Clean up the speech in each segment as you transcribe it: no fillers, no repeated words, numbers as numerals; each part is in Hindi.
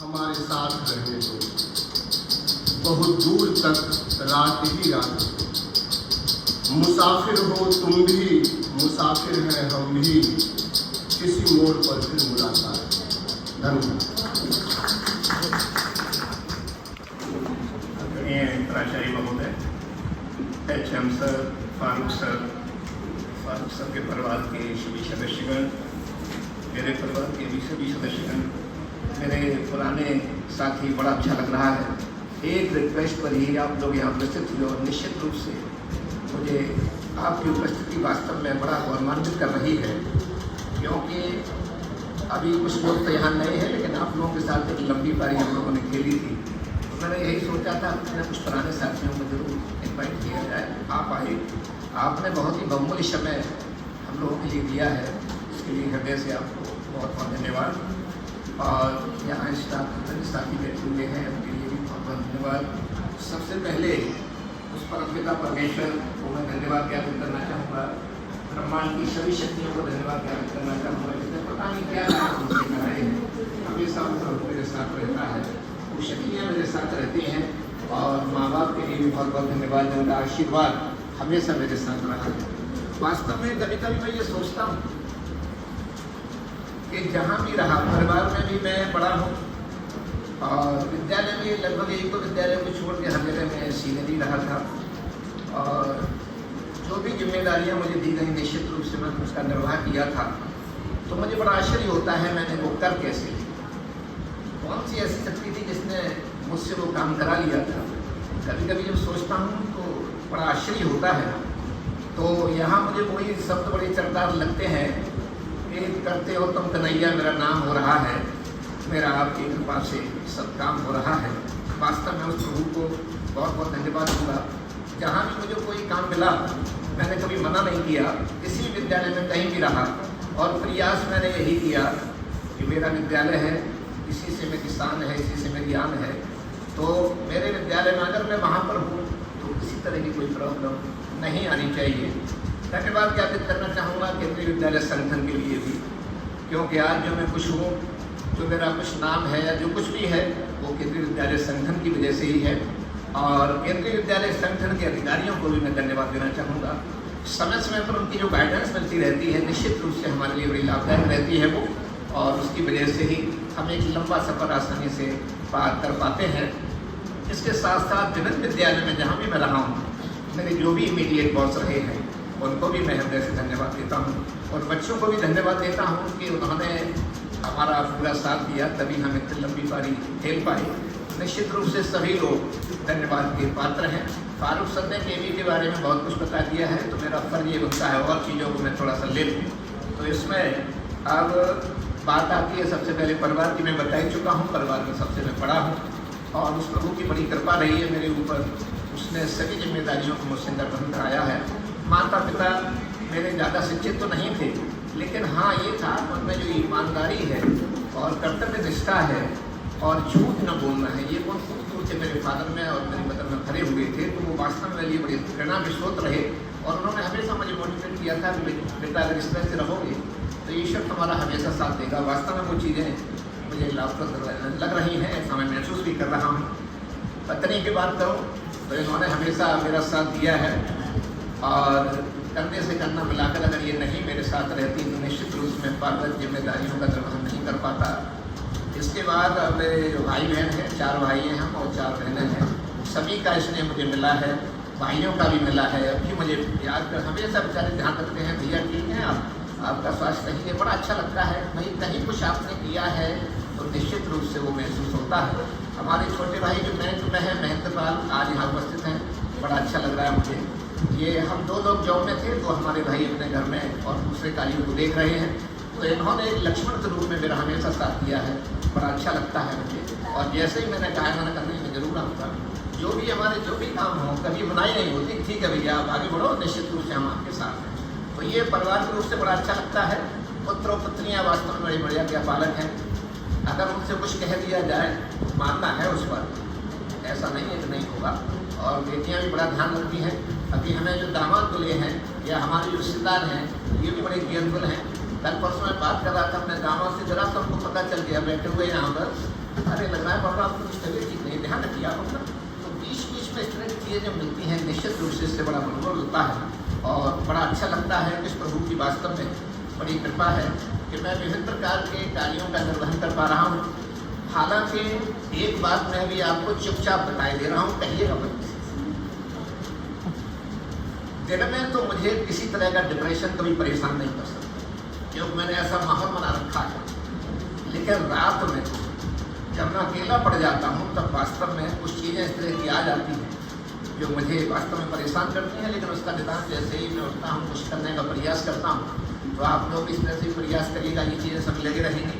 हमारे साथ रहने दो, बहुत दूर तक रात ही रात। मुसाफिर हो तुम भी, मुसाफिर हैं हम भी, किसी मोड़ पर फिर मुलाकात। धन्यवाद। प्राचार्य महोदय, HM सर, फारूक सर के परिवार के सभी सदस्यगण, मेरे परिवार के भी सभी सदस्यगण, मेरे पुराने साथी, बड़ा अच्छा लग रहा है। एक रिक्वेस्ट पर ही आप लोग यहाँ उपस्थित हुए और निश्चित रूप से मुझे आपकी उपस्थिति वास्तव में बड़ा गौरवान्वित कर रही है, क्योंकि अभी कुछ लोग तो यहाँ नए हैं, लेकिन आप लोगों के साथ एक लंबी पारी हम लोगों ने खेली थी। तो मैंने यही सोचा था मैंने कुछ पुराने साथियों को जरूर इन्वाइट किया जाए। आप आए, आपने बहुत ही बहुमूल्य समय हम लोगों के लिए दिया है, इसके लिए हृदय से आपको बहुत बहुत धन्यवाद। और यहाँ स्टाफ साथी बैठे हुए हैं, उनके लिए भी बहुत बहुत धन्यवाद। सबसे पहले उस परमपिता परमेश्वर को मैं धन्यवाद ज्ञापित करना चाहूँगा, ब्रह्मांड की सभी शक्तियों को धन्यवाद ज्ञापित करना चाहूँगा, जिसने पता नहीं क्या उनसे कराए हैं, हमेशा मेरे साथ रहता है, वो शक्तियाँ मेरे साथ रहती हैं। और माँ बाप के लिए भी बहुत बहुत धन्यवाद, उनका आशीर्वाद हमेशा मेरे साथ रहा है। वास्तव में कभी कभी मैं ये सोचता हूँ कि जहाँ भी रहा, परिवार में भी मैं बड़ा हूँ और विद्यालय में लगभग एक दो विद्यालय को छोड़ के हर जगह में सीनियर ही रहा था। और जो भी जिम्मेदारियाँ मुझे दी गई निश्चित रूप से मैंने उसका निर्वाह किया था। तो मुझे बड़ा आश्चर्य होता है मैंने वो कर कैसे, कौन सी ऐसी शक्ति थी जिसने मुझसे वो काम करा लिया था। कभी कभी जब सोचता हूँ तो बड़ा आश्चर्य होता है। तो यहाँ मुझे वही शब्द बड़े चरदार लगते हैं कि करते हो तुम कन्हैया, मेरा नाम हो रहा है, मेरा आपकी कृपा से सब काम हो रहा है। वास्तव में उस प्रभु को बहुत बहुत धन्यवाद दूँगा। जहाँ भी मुझे कोई काम मिला मैंने कभी मना नहीं किया, किसी विद्यालय में कहीं भी रहा, और प्रयास मैंने यही किया कि मेरा विद्यालय है, इसी से मेरी शान है, इसी से मेरी आन है। तो मेरे विद्यालय में अगर मैं वहाँ पर हूँ तो किसी तरह की कोई प्रॉब्लम नहीं आनी चाहिए। धन्यवाद ज्ञापित करना चाहूँगा केंद्रीय विद्यालय संगठन के लिए भी, क्योंकि आज जो मैं कुछ हूँ, जो मेरा कुछ नाम है या जो कुछ भी है, वो केंद्रीय विद्यालय संगठन की वजह से ही है। और केंद्रीय विद्यालय संगठन के अधिकारियों को भी मैं धन्यवाद देना चाहूँगा। समय समय पर उनकी जो गाइडेंस मिलती रहती है निश्चित रूप से हमारे लिए बड़ी लाभदायक रहती है वो, और उसकी वजह से ही हम एक लंबा सफ़र आसानी से पार कर पाते हैं। इसके साथ साथ विभिन्न विद्यालय में जहाँ भी मैं रहा हूँ, मेरे जो भी इमीडिएट बॉस रहे हैं उनको भी मैं हृदय से धन्यवाद देता हूँ, और बच्चों को भी धन्यवाद देता हूँ कि उन्होंने हमारा पूरा साथ दिया, तभी हम इतनी लंबी पारी खेल पाए। निश्चित रूप से सभी लोग धन्यवाद के पात्र हैं। फारूक सर ने केवी के बारे में बहुत कुछ बता दिया है, तो मेरा फर्ज ये बनता है और चीज़ों को मैं थोड़ा सा ले लूँ। तो इसमें अब बात आती है, सबसे पहले परिवार की मैं बता ही चुका हूँ, परिवार में सबसे मैं बड़ा हूँ और उस प्रभु की बड़ी कृपा रही है मेरे ऊपर। उसने सभी जिम्मेदारियों को मुझसे निर्वहन कराया है। माता पिता मेरे ज़्यादा शिक्षित तो नहीं थे, लेकिन हाँ ये था उनमें जो ईमानदारी है और कर्तव्य निष्ठा है और झूठ न बोलना है, ये बहुत खूबसूरत से मेरे फादर में और मेरी मदर में भरे हुए थे। तो वो वास्तव में लिए बड़ी प्रेरणा के स्रोत रहे, और उन्होंने हमेशा मुझे मोटिवेट किया था कि बेटा अगर इस तरह से रहोगे तो ईश्वर तुम्हारा हमेशा साथ देगा। वास्तव में वो चीज़ें मुझे लाभप्रद लग रही हैं, ऐसा मैं महसूस भी कर रहा हूँ। पत्नी की बात करूँ तो इन्होंने हमेशा मेरा साथ दिया है, और करने से करना मिलाकर अगर ये नहीं मेरे साथ रहती तो निश्चित रूप से मैं पारिवारिक जिम्मेदारियों का निर्वहन नहीं कर पाता। इसके बाद मेरे भाई बहन हैं, 4 भाई हैं हम और 4 बहनें हैं, सभी का इसने मुझे मिला है, भाइयों का भी मिला है। अभी मुझे याद कर हमेशा बेचारे ध्यान रखते हैं, भैया ठीक है आपका स्वास्थ्य नहीं है, बड़ा अच्छा लगता है भाई कहीं कुछ आपने किया है तो निश्चित रूप से वो महसूस होता है। हमारे छोटे भाई जो महेंद्र में है, महेंद्र पाल आज यहाँ उपस्थित हैं, बड़ा अच्छा लग रहा है मुझे। ये हम 2 लोग जॉब में थे, तो हमारे भाई अपने घर में और दूसरे कार्यों को देख रहे हैं, तो इन्होंने एक लक्ष्मण के रूप में मेरा हमेशा साथ दिया है, बड़ा अच्छा लगता है मुझे। और जैसे ही मैंने कहा मैंने करने में जरूर आऊँगा, जो भी हमारे जो भी काम हो, कभी मनाही नहीं होती, ठीक है भैया आप आगे बढ़ो, निश्चित रूप से हम आपके साथ हैं। तो ये परिवार के रूप से बड़ा अच्छा लगता है। पुत्र और पुत्रियाँ वास्तव में बड़ी बढ़िया क्या पालक हैं, अगर उनसे कुछ कह दिया जाए मानना है उस पर, ऐसा नहीं है कि नहीं होगा। और बेटियाँ भी बड़ा ध्यान रखती हैं। अभी हमें जो दामाद मिले हैं या हमारे जो रिश्तेदार हैं, ये भी बड़े केयरफुल हैं। कल परसों मैं बात कर रहा था अपने दामाद से, जरा तो हमको पता चल गया बैठे हुए यहाँ पर अरे लग रहा है बाबा आपको कुछ तबीयत ठीक नहीं, ध्यान रखिए आप अपना। तो बीच बीच में इस तरह की चीज़ें जब मिलती हैं निश्चित रूप से इससे बड़ा मनोबल होता है और बड़ा अच्छा लगता है कि इस प्रभु की वास्तव में बड़ी कृपा है कि मैं विभिन्न प्रकार के कार्यों का निर्वहन कर पा रहा हूँ। हालांकि एक बात मैं भी आपको चुपचाप बताए दे रहा हूँ, कहिएगा मत। दिन में तो मुझे किसी तरह का डिप्रेशन कभी परेशान नहीं कर सकता, क्योंकि मैंने ऐसा माहौल बना रखा है। लेकिन रात में जब मैं अकेला पड़ जाता हूँ तब वास्तव में कुछ चीज़ें इस तरह की आ जाती हैं जो मुझे वास्तव में परेशान करती हैं। लेकिन उसका निदान जैसे ही मैं उठता हूँ, कुछ करने का प्रयास करता हूँ, तो आप लोग इस तरह से प्रयास करिएगा, ये चीज़ें सब लगे रहेंगी।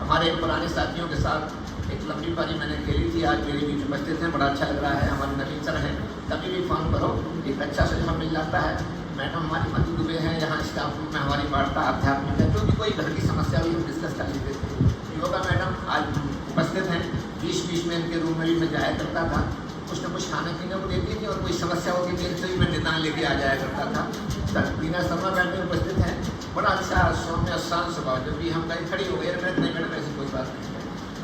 हमारे पुराने साथियों के साथ एक लंबी पारी मैंने खेली थी, आज मेरे बीच उपस्थित हैं, बड़ा अच्छा लग रहा है। हमारे नवीन सर हैं, कभी भी फोन करो, एक अच्छा सुझाव मिल जाता है। मैडम हमारी मधु दुबे हैं, यहाँ स्टाफ रूम में हमारी वार्ता आध्यात्मिक है, जो भी कोई घर की समस्या हुई हम डिस्कस कर लेते थे। योगा मैडम आज उपस्थित हैं, बीच में इनके रूम में भी मैं जाया करता था, कुछ न कुछ खाने पीने को देती थी और कोई समस्या होती थी तो भी मैं निदान लेके आ जाया करता था। सर बीना शर्मा मैडम उपस्थित हैं, बड़ा अच्छा सौम्य शांत स्वभाव, जब भी हम कहीं खड़ी हो गए नहीं मैडम ऐसी कोई बात नहीं है।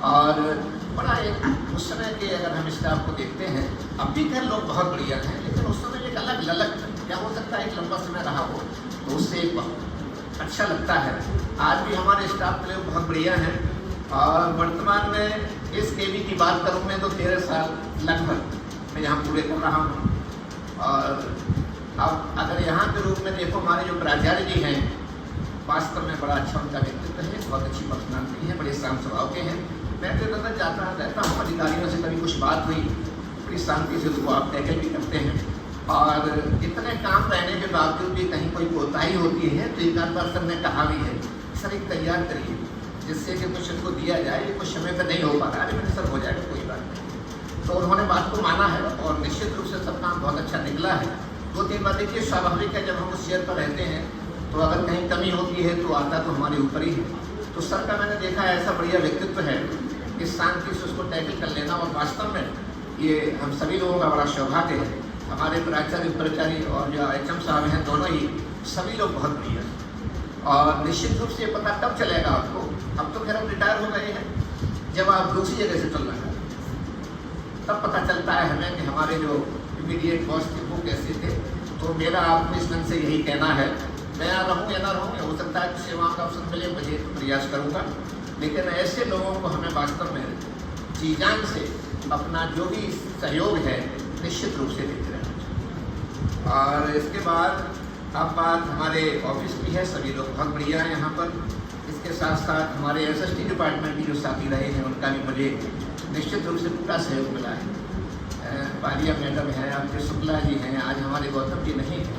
और बड़ा एक उस समय के अगर हम स्टाफ को देखते हैं, अब भी खैर लोग बहुत बढ़िया हैं, लेकिन उस समय एक अलग ललक क्या हो सकता है, एक लंबा समय रहा हो तो उससे एक अच्छा लगता है। आज भी हमारे स्टाफ के लोग बहुत बढ़िया हैं और वर्तमान में इस केवी की बात करूँ मैं तो 13 साल लगभग मैं यहाँ पूरे कर रहा हूँ। और अब अगर यहाँ के रूप में देखो, हमारे जो प्राचार्य जी हैं वास्तव में बड़ा अच्छा उनका व्यक्तित्व है, बहुत अच्छी पर्सनालिटी है, बड़े शांत स्वभाव के हैं। मैं तो अंदर जाता रहता हूँ, अधिकारियों से कभी कुछ बात हुई बड़ी शांति से उसको आप टैकल भी करते हैं। और इतने काम रहने के बावजूद भी कहीं कोई कोताही होती है तो एक आध बार सर ने कहा भी है, सर एक तैयार करिए जिससे कि कुछ इनको दिया जाए, ये कुछ समय पर नहीं हो पा रहा है। मैंने सर हो जाएगा कोई बात नहीं, तो उन्होंने बात को माना है और निश्चित रूप से सब काम बहुत अच्छा निकला है। 2-3 बात देखिए, स्वाभाविक है जब हम उस शेयर पर रहते हैं तो अगर कहीं कमी होती है तो आता तो हमारे ऊपर ही है। तो सर का मैंने देखा है ऐसा बढ़िया व्यक्तित्व है कि शांति से उसको टैकल कर लेना, और वास्तव में ये हम सभी लोगों का बड़ा सौभाग्य है। हमारे प्राचार्य प्राचार्य और जो HM साहब हैं, दोनों ही सभी लोग बहुत बढ़िया हैं। और निश्चित रूप से पता कब चलेगा आपको, अब तो खैर हम रिटायर हो गए हैं, जब आप दूसरी जगह से चल रहे हैं तब पता चलता है हमें कि हमारे जो इमीडिएट बॉस थे वो कैसे थे। तो मेरा आपको इस ढंग से यही कहना है, मैं यहाँ रहूँ या ना रहूँ, हो सकता है सेवाओं का अवसर मिले, मुझे प्रयास करूँगा। लेकिन ऐसे लोगों को हमें वास्तव में जी जान से अपना जो भी सहयोग है निश्चित रूप से देते रहना चाहिए। और इसके बाद अब बात हमारे ऑफिस की है, सभी लोग बहुत बढ़िया हैं यहाँ पर। इसके साथ साथ हमारे SST डिपार्टमेंट की जो साथी रहे हैं उनका भी मुझे निश्चित रूप से पूरा सहयोग मिला है। बालिया मैडम हैं, आपके शुक्ला जी हैं, आज हमारे गौतम जी नहीं हैं,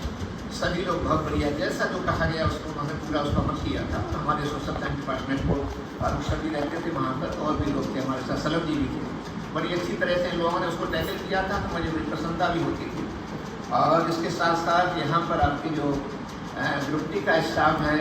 सभी लोग बहुत बढ़िया, जैसा जो कहा गया उसको उन्होंने पूरा उसका अमल किया था। हमारे सोशल साइंस डिपार्टमेंट को फारूक सर भी रहते थे वहाँ पर, और भी लोग थे हमारे साथ, सलम जी भी थे, बड़ी अच्छी तरह से लोगों ने उसको टैकल किया था, तो मुझे बड़ी प्रसन्नता भी होती थी। और इसके साथ साथ यहाँ पर आपकी जो ग्रुप डी का स्टाफ है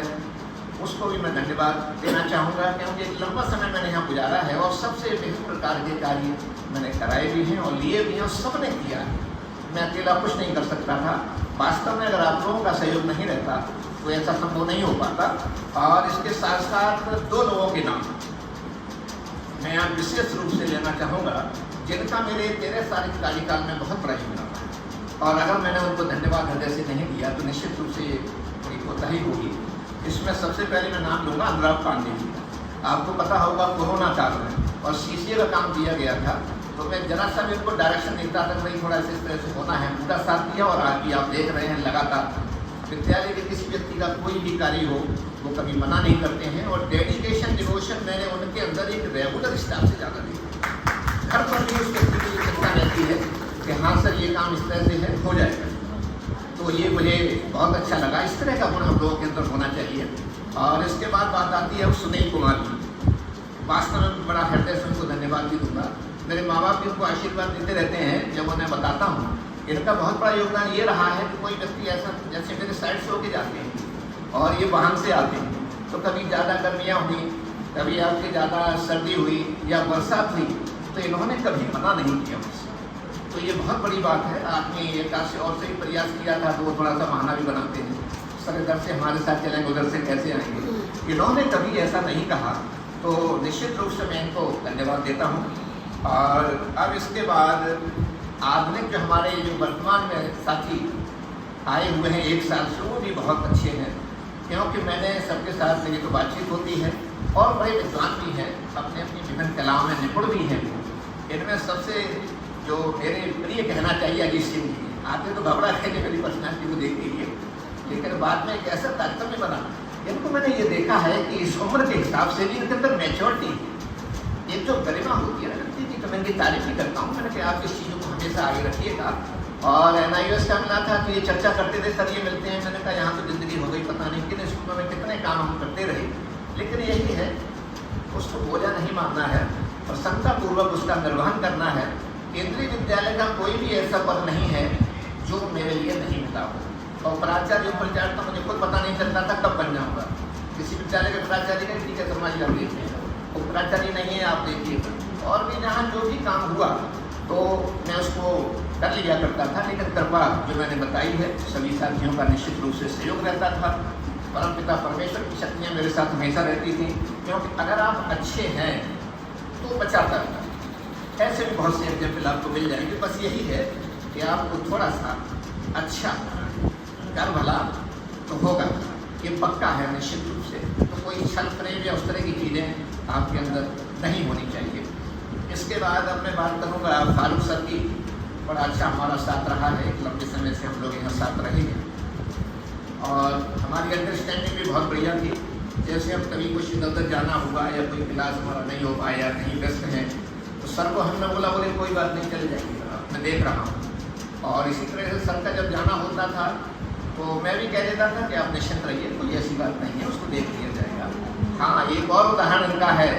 उसको भी मैं धन्यवाद देना चाहूँगा, क्योंकि एक लंबा समय मैंने यहाँ गुजारा है और सबसे विभिन्न प्रकार के कार्य मैंने कराए भी हैं और लिए भी हैं और सबने किया है। मैं अकेला कुछ नहीं कर सकता था। वास्तव में अगर आप लोगों का सहयोग नहीं रहता तो ऐसा संभव नहीं हो पाता। और इसके साथ साथ 2 लोगों के नाम मैं यहाँ विशेष रूप से लेना चाहूँगा, जिनका मेरे 13 साल के कार्यकाल में बहुत बड़ा योगदान है, और अगर मैंने उनको धन्यवाद हृदय से नहीं दिया तो निश्चित रूप से बड़ी कोताही होगी। इसमें सबसे पहले मैं नाम लूँगा अनुराग पांडे जी का। आपको पता होगा कोरोना काल में और CCA का काम दिया गया था, तो मैं जरा सा भी उनको डायरेक्शन देता था, भाई थोड़ा इस तरह से होना है, पूरा साथ दिया। और आज भी आप देख रहे हैं लगातार विद्यालय के किसी व्यक्ति का कोई भी कार्य हो वो कभी मना नहीं करते हैं। और डेडिकेशन डिवोशन मैंने उनके अंदर एक रेगुलर स्टाफ से ज़्यादा देखा। घर पर भी उस व्यक्ति की चिंता रहती है कि हाँ सर ये काम इस तरह से है, हो जाएगा। तो ये मुझे बहुत अच्छा लगा, इस तरह का गुण हम लोगों के अंदर होना चाहिए। और इसके बाद बात आती है सुनील कुमार जी, वास्तव में बड़ा हृदय से उनको धन्यवाद भी दूंगा। मेरे माँ बाप भी उनको आशीर्वाद देते रहते हैं जब उन्हें बताता हूँ। इनका बहुत बड़ा योगदान ये रहा है कि कोई व्यक्ति ऐसा, जैसे मेरे साइड से होके जाते हैं और ये वाहन से आते हैं, तो कभी ज़्यादा गर्मियाँ हुई, कभी आपके ज़्यादा सर्दी हुई या बरसात हुई, तो इन्होंने कभी मना नहीं किया मुझसे। तो ये बहुत बड़ी बात है। आपने एक आध से और से ही प्रयास किया था तो वो थोड़ा सा बहाना भी बनाते हैं, सर इधर से हमारे साथ चलेंगे, उधर से कैसे आएंगे। इन्होंने कभी ऐसा नहीं कहा तो निश्चित रूप से मैं इनको धन्यवाद देता हूँ। और अब इसके बाद आधुनिक जो हमारे जो वर्तमान में साथी आए हुए हैं 1 साल से, वो भी बहुत अच्छे हैं, क्योंकि मैंने सबके साथ मेरी तो बातचीत होती है और बड़े विद्वान भी हैं, अपने अपनी विभिन्न कलाओं में निपुण भी हैं। इनमें सबसे जो मेरे प्रिय कहना चाहिए अजीत सिंह जी, आते तो घबरा गए मेरी पर्सनैलिटी को देख के, लेकिन बाद में एक ऐसा तारतम्य बना। इनको मैंने ये देखा है कि इस उम्र के हिसाब से भी इनके अंदर मैच्योरिटी, एक जो गरिमा होती है ना व्यक्ति की, तो मैं इनकी तारीफ ही करता हूँ। मैंने कहा आप इस चीज़ों को हमेशा आगे रखिएगा। और NIOS का मिला था कि ये चर्चा करते थे, सर ये मिलते हैं। मैंने कहा यहाँ तो ज़िंदगी हो गई, पता नहीं कितने स्कूलों में कितने काम हम करते रहे, लेकिन यही है, उसको बोझा नहीं मानना है, प्रसन्नतापूर्वक उसका निर्वहन करना है। केंद्रीय विद्यालय का कोई भी ऐसा पद नहीं है जो मेरे लिए नहीं मिला हो। और प्राचार्य उपाचार्य का मुझे खुद पता नहीं चलता था कब बन जाऊँगा। किसी विद्यालय के प्राचार्य का ठीक है शर्मा जी आप देखिए, वो प्राचार्य नहीं है आप देखिए। और भी जहाँ जो भी काम हुआ तो मैं उसको कर लिया करता था, लेकिन कृपा जो मैंने बताई है सभी साथियों का निश्चित रूप से सहयोग रहता था। परमपिता परमेश्वर की शक्तियाँ मेरे साथ हमेशा रहती थी, क्योंकि अगर आप अच्छे हैं तो बचाता है। ऐसे भी बहुत से एग्जाम्पल आपको मिल जाएंगे। बस यही है कि आपको थोड़ा सा अच्छा कर भला तो होगा, ये पक्का है निश्चित रूप से। तो कोई छल प्रेम या उस तरह की चीज़ें आपके अंदर नहीं होनी चाहिए। इसके बाद अब मैं बात करूँगा फारूक सर की। बड़ा अच्छा हमारा साथ रहा है, एक लंबे समय से हम लोग यहाँ साथ रहे हैं और हमारी अंडरस्टैंडिंग भी बहुत बढ़िया थी। जैसे अब कभी कुछ इधर उधर जाना हुआ या कोई क्लास हमारा नहीं हो पाया, कहीं व्यस्त हैं, तो सर को हमने बोला, बोले कोई बात नहीं चले जाएगी, मैं देख रहा हूँ। और इसी तरह से सर का जब जाना होता था तो मैं भी कह देता था कि आप निश्चिंत रहिए, कोई ऐसी बात नहीं है, उसको देख लिया जाएगा। हाँ, एक और उदाहरण इनका है,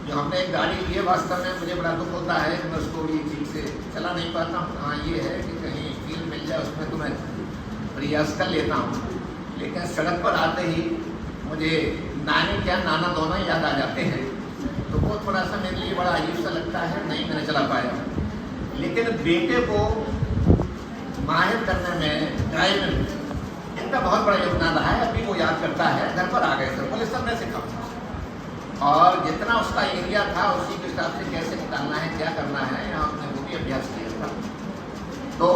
जो हमने एक गाड़ी ली है, वास्तव में मुझे बड़ा दुख होता है कि मैं उसको भी ठीक से चला नहीं पाता हूँ। हाँ, ये है कि कहीं फील मिल जाए उसमें तो मैं प्रयास कर लेता हूँ, लेकिन सड़क पर आते ही मुझे नानी क्या नाना दोनों याद आ जाते हैं, तो वो थोड़ा सा मेरे लिए बड़ा अजीब सा लगता है, नहीं मैंने चला पाया। लेकिन बेटे को माहिर करने में, ड्राइविंग, इनका बहुत बड़ा योगदान रहा है। अभी वो याद करता है, घर पर आ गए सर, बोले सर मैं सिखाऊंगा। और जितना उसका एरिया था उसी के हिसाब से कैसे निकालना है, क्या करना है, यहाँ हमने वो भी अभ्यास किया था। तो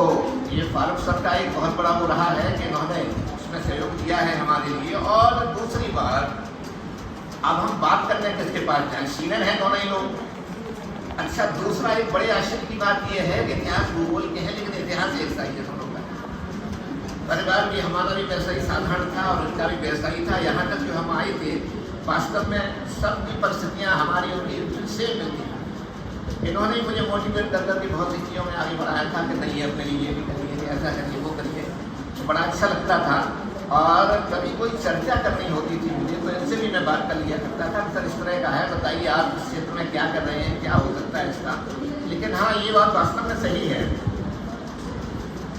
ये फारूक सर का एक बहुत बड़ा वो रहा है कि उन्होंने उसमें सहयोग किया है हमारे लिए। और दूसरी बात, अब हम बात करने किसके पास जाए, सीनियर हैं दोनों ही लोग। अच्छा, दूसरा एक बड़े आश्चर्य की बात यह है कि इतिहास भूगोल के हैं, लेकिन इतिहास एक सा ही है हम लोग का। परिवार भी हमारा भी वैसा ही साधारण था और उनका भी वैसा ही था। यहाँ तक जो हम आए थे, वास्तव में सबकी परिस्थितियाँ हमारी उनकी सेम मिलती। इन्होंने मुझे मोटिवेट कर करके बहुत सी चीज़ों में आगे बढ़ाया था कि नहीं अपने लिए ये भी करिए, ऐसा करिए, वो करिए, तो बड़ा अच्छा लगता था। और कभी कोई चर्चा करनी होती थी मुझे, तो इनसे भी मैं बात कर लिया करता था, सर इस तरह का है, बताइए आप इस क्षेत्र में क्या कर रहे हैं, क्या हो सकता है इसका। लेकिन हाँ, ये बात वास्तव में सही है,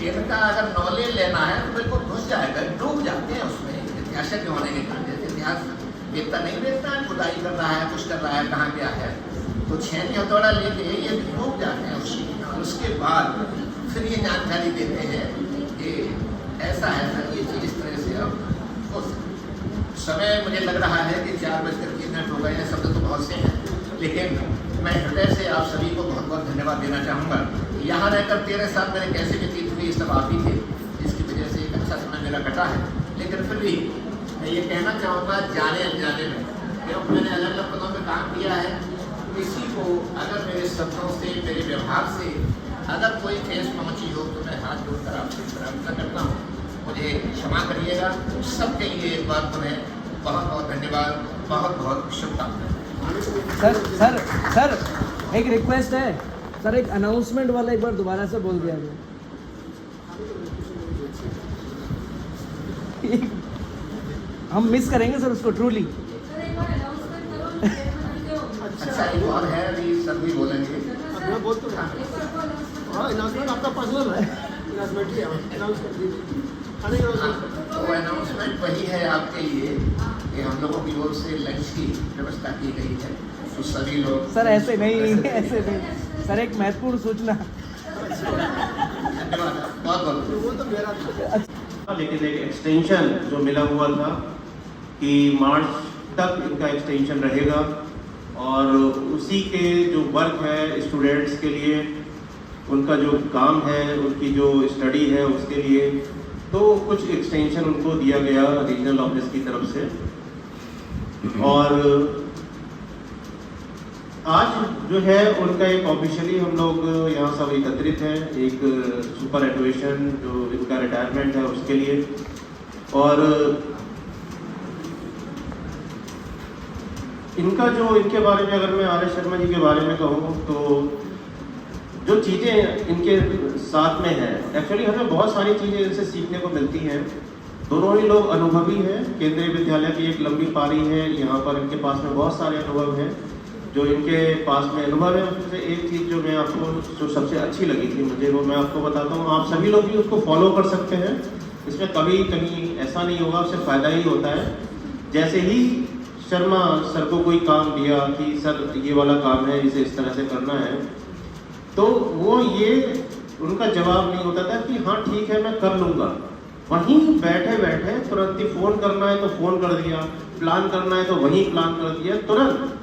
इनका अगर नॉलेज लेना है तो बिल्कुल घुस जाएगा, डूब जाते हैं उसमें। इतिहास के होने के कारण जैसे इतिहास देखता नहीं देखता है, खुदाई कर रहा है, कुछ कर रहा है, कहाँ क्या है, तो छेनी हथौड़ा लेके ये डूब जाते हैं उसी। और उसके बाद फिर ये जानकारी देते हैं कि ऐसा है सर, ये चीज़ इस तरह से। अब उस समय मुझे लग रहा है कि 4:03 हो गए हैं, शब्द तो बहुत से हैं, लेकिन मैं हृदय से आप सभी को बहुत बहुत धन्यवाद देना चाहूँगा। यहाँ रहकर 13 साल मेरे कैसे व्यतीत हुए, सब आप ही थे, जिसकी वजह से एक अच्छा समय मेरा कटा है। लेकिन फिर भी मैं ये कहना चाहूँगा, जाने अनजाने में, क्योंकि मैंने अलग अलग पदों पर काम किया है, किसी को अगर मेरे शब्दों से, मेरे व्यवहार से अगर कोई ठेस पहुँची हो तो मैं हाथ जोड़कर आपसे प्रार्थना करता हूँ, मुझे क्षमा करिएगा। सबके लिए एक बार तुम्हें बहुत बहुत धन्यवाद, बहुत बहुत शुभकामनाएं। सर सर सर एक रिक्वेस्ट है सर, एक अनाउंसमेंट वाला एक बार दोबारा से बोल दिया हमें। हम मिस करेंगे सर उसको ट्रूली। अच्छा, एक और है, अभी सर भी बोलेंगे। मैं बोल तो हाँ, अनाउंसमेंट आपका पर्सनल है, अनाउंसमेंट ही अनाउंस कर दीजिए। तो अनाउंसमेंट वही है आपके लिए कि हम लोगों की ओर से लंच की व्यवस्था की गई है, तो सभी लोग। सर ऐसे नहीं, ऐसे नहीं सर, एक महत्वपूर्ण सूचना। धन्यवाद, बहुत बहुत। वो तो मेरा था। लेकिन एक एक्सटेंशन जो मिला हुआ था कि मार्च तक इनका एक्सटेंशन रहेगा और उसी के जो वर्क है स्टूडेंट्स के लिए, उनका जो काम है, उनकी जो स्टडी है उसके लिए, तो कुछ एक्सटेंशन उनको दिया गया रीजनल ऑफिस की तरफ से। और आज जो है उनका एक ऑफिशियली हम लोग यहाँ सब एकत्रित हैं, एक सुपर एडुएशन जो इनका रिटायरमेंट है उसके लिए। और इनका जो इनके बारे में अगर मैं आर.एस. शर्मा जी के बारे में कहूँ तो जो चीज़ें इनके साथ में है, एक्चुअली हमें बहुत सारी चीज़ें इनसे सीखने को मिलती हैं। दोनों ही लोग अनुभवी हैं, केंद्रीय विद्यालय की एक लंबी पारी है, यहाँ पर इनके पास में बहुत सारे अनुभव हैं। जो इनके पास में अनुभव है उसमें से एक चीज़ जो मैं आपको जो सबसे अच्छी लगी थी मुझे, वो मैं आपको बताता हूँ। आप सभी लोग भी उसको फॉलो कर सकते हैं, इसमें कभी कहीं ऐसा नहीं होगा, उससे फ़ायदा ही होता है। जैसे ही शर्मा सर को कोई काम दिया कि सर ये वाला काम है, इसे इस तरह से करना है, तो वो ये उनका जवाब नहीं होता था कि हाँ ठीक है मैं कर लूँगा। वहीं बैठे बैठे तुरंत ही फ़ोन करना है तो फ़ोन कर दिया, प्लान करना है तो वहीं प्लान कर दिया तुरंत,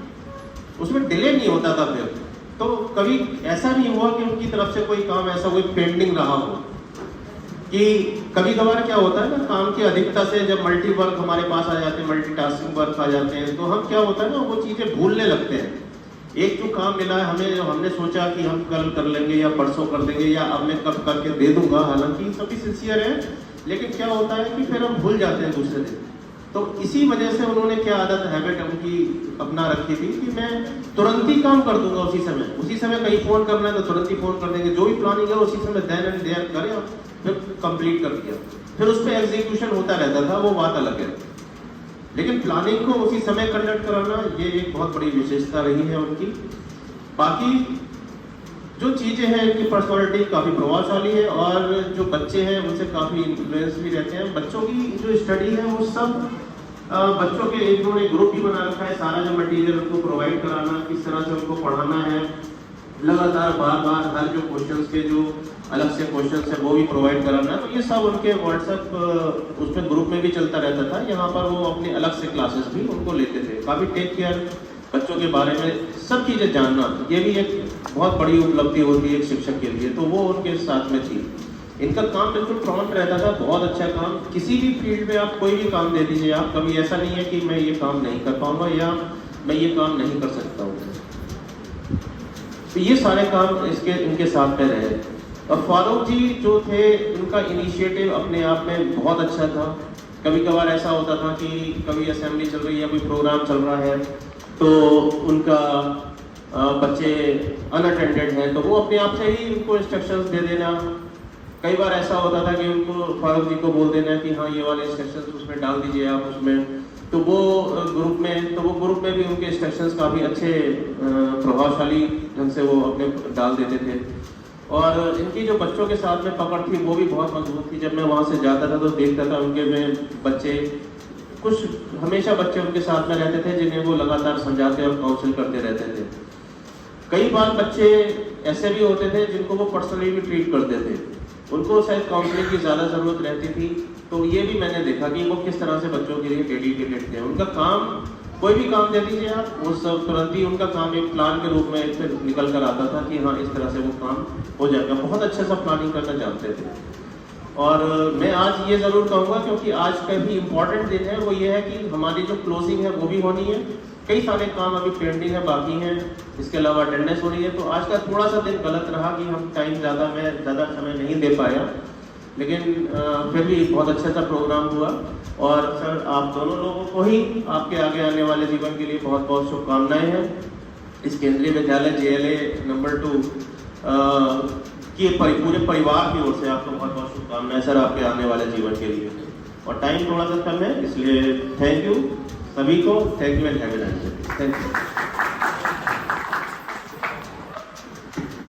उसमें डिले नहीं होता था। फिर तो कभी ऐसा नहीं हुआ कि उनकी तरफ से कोई काम ऐसा कोई पेंडिंग रहा हो। कि कभी कभार क्या होता है ना, काम की अधिकता से जब मल्टी वर्क हमारे पास आ जाते हैं, मल्टीटास्किंग वर्क आ जाते हैं, तो हम क्या होता है ना वो चीज़ें भूलने लगते हैं। एक जो काम मिला है हमें, हमने सोचा कि हम कल कर लेंगे या परसों कर देंगे या अब मैं कब करके दे दूंगा, हालांकि सभी सिंसियर हैं, लेकिन क्या होता है कि फिर हम भूल जाते हैं दूसरे दिन। तो इसी वजह से उन्होंने क्या आदत हैबिट उनकी अपना रखी थी कि मैं तुरंत ही काम कर दूंगा उसी समय कहीं फ़ोन करना है तो तुरंत ही फ़ोन कर देंगे, जो भी प्लानिंग है उसी समय देन एंड देयर करें, फिर कंप्लीट कर दिया, फिर उस पर एग्जीक्यूशन होता रहता था, वो बात अलग है। लेकिन प्लानिंग को उसी समय कंडक्ट कराना ये एक बहुत बड़ी विशेषता रही है उनकी। बाकी जो चीज़ें हैं, इनकी पर्सनालिटी काफ़ी प्रभावशाली है और जो बच्चे हैं उनसे काफ़ी इन्फ्लुएंस भी रहते हैं। बच्चों की जो स्टडी है वो सब बच्चों के एक उन्होंने ग्रुप भी बना रखा है, सारा जो मटेरियल उनको प्रोवाइड कराना, किस तरह से उनको पढ़ाना है, लगातार बार बार हर जो क्वेश्चंस के जो अलग से क्वेश्चंस है वो भी प्रोवाइड कराना है। तो ये सब उनके व्हाट्सएप उसमें ग्रुप में भी चलता रहता था। यहाँ पर वो अपने अलग से क्लासेस भी उनको लेते थे। काफ़ी टेक केयर, बच्चों के बारे में सब चीज़ें जानना, ये भी एक बहुत बड़ी उपलब्धि होती है एक शिक्षक के लिए, तो वो उनके साथ में थी। इनका काम बिल्कुल प्रॉम्प्ट रहता था, बहुत अच्छा काम। किसी भी फील्ड में आप कोई भी काम दे दीजिए, आप कभी ऐसा नहीं है कि मैं ये काम नहीं कर पाऊंगा या मैं ये काम नहीं कर सकता हूँ। तो ये सारे काम इनके साथ में रहे। और फारूक जी जो थे, उनका इनिशिएटिव अपने आप में बहुत अच्छा था। कभी कभार ऐसा होता था कि कभी असेंबली चल रही है, कोई प्रोग्राम चल रहा है, तो उनका बच्चे अनअटेंडेड हैं तो वो अपने आप से ही उनको इंस्ट्रक्शंस दे देना। कई बार ऐसा होता था कि उनको फारूक जी को बोल देना कि हाँ ये वाले इंस्ट्रक्शंस उसमें डाल दीजिए आप उसमें, तो वो ग्रुप में भी उनके इंस्ट्रक्शंस काफ़ी अच्छे प्रभावशाली ढंग से वो अपने डाल देते थे। और इनकी जो बच्चों के साथ में पकड़ थी वो भी बहुत मजबूत थी। जब मैं वहाँ से जाता था तो देखता था उनके में बच्चे कुछ हमेशा बच्चे उनके साथ में रहते थे जिन्हें वो लगातार समझाते और काउंसिल करते रहते थे। कई बार बच्चे ऐसे भी होते थे जिनको वो पर्सनली भी ट्रीट करते थे, उनको शायद काउंसलिंग की ज़्यादा ज़रूरत रहती थी। तो ये भी मैंने देखा कि वो किस तरह से बच्चों के लिए डेडिकेटेड थे। उनका काम, कोई भी काम दे दीजिए आप, वो सब तुरंत ही उनका काम एक प्लान के रूप में फिर निकल कर आता था कि हाँ इस तरह से वो काम हो जाएगा। बहुत अच्छे से प्लानिंग करना जानते थे। और मैं आज ये ज़रूर कहूँगा, क्योंकि आज का भी इम्पॉर्टेंट दिन है, वो ये है कि हमारी जो क्लोजिंग है वो भी होनी है। कई सारे काम अभी पेंडिंग है, बाकी हैं, इसके अलावा अटेंडेंस हो रही है। तो आज का थोड़ा सा दिन गलत रहा कि हम ज़्यादा समय नहीं दे पाया, लेकिन फिर भी बहुत अच्छा सा प्रोग्राम हुआ। और सर आप दोनों लोगों को ही आपके आगे आने वाले जीवन के लिए बहुत बहुत शुभकामनाएं हैं। इस केंद्रीय विद्यालय JLA नंबर 2 की पूरे परिवार की ओर से आपको बहुत बहुत शुभकामनाएं सर आपके आने वाले जीवन के लिए। और टाइम थोड़ा सा कम है, इसलिए थैंक यू सभी को। Thank you and have a nice day. Thank you.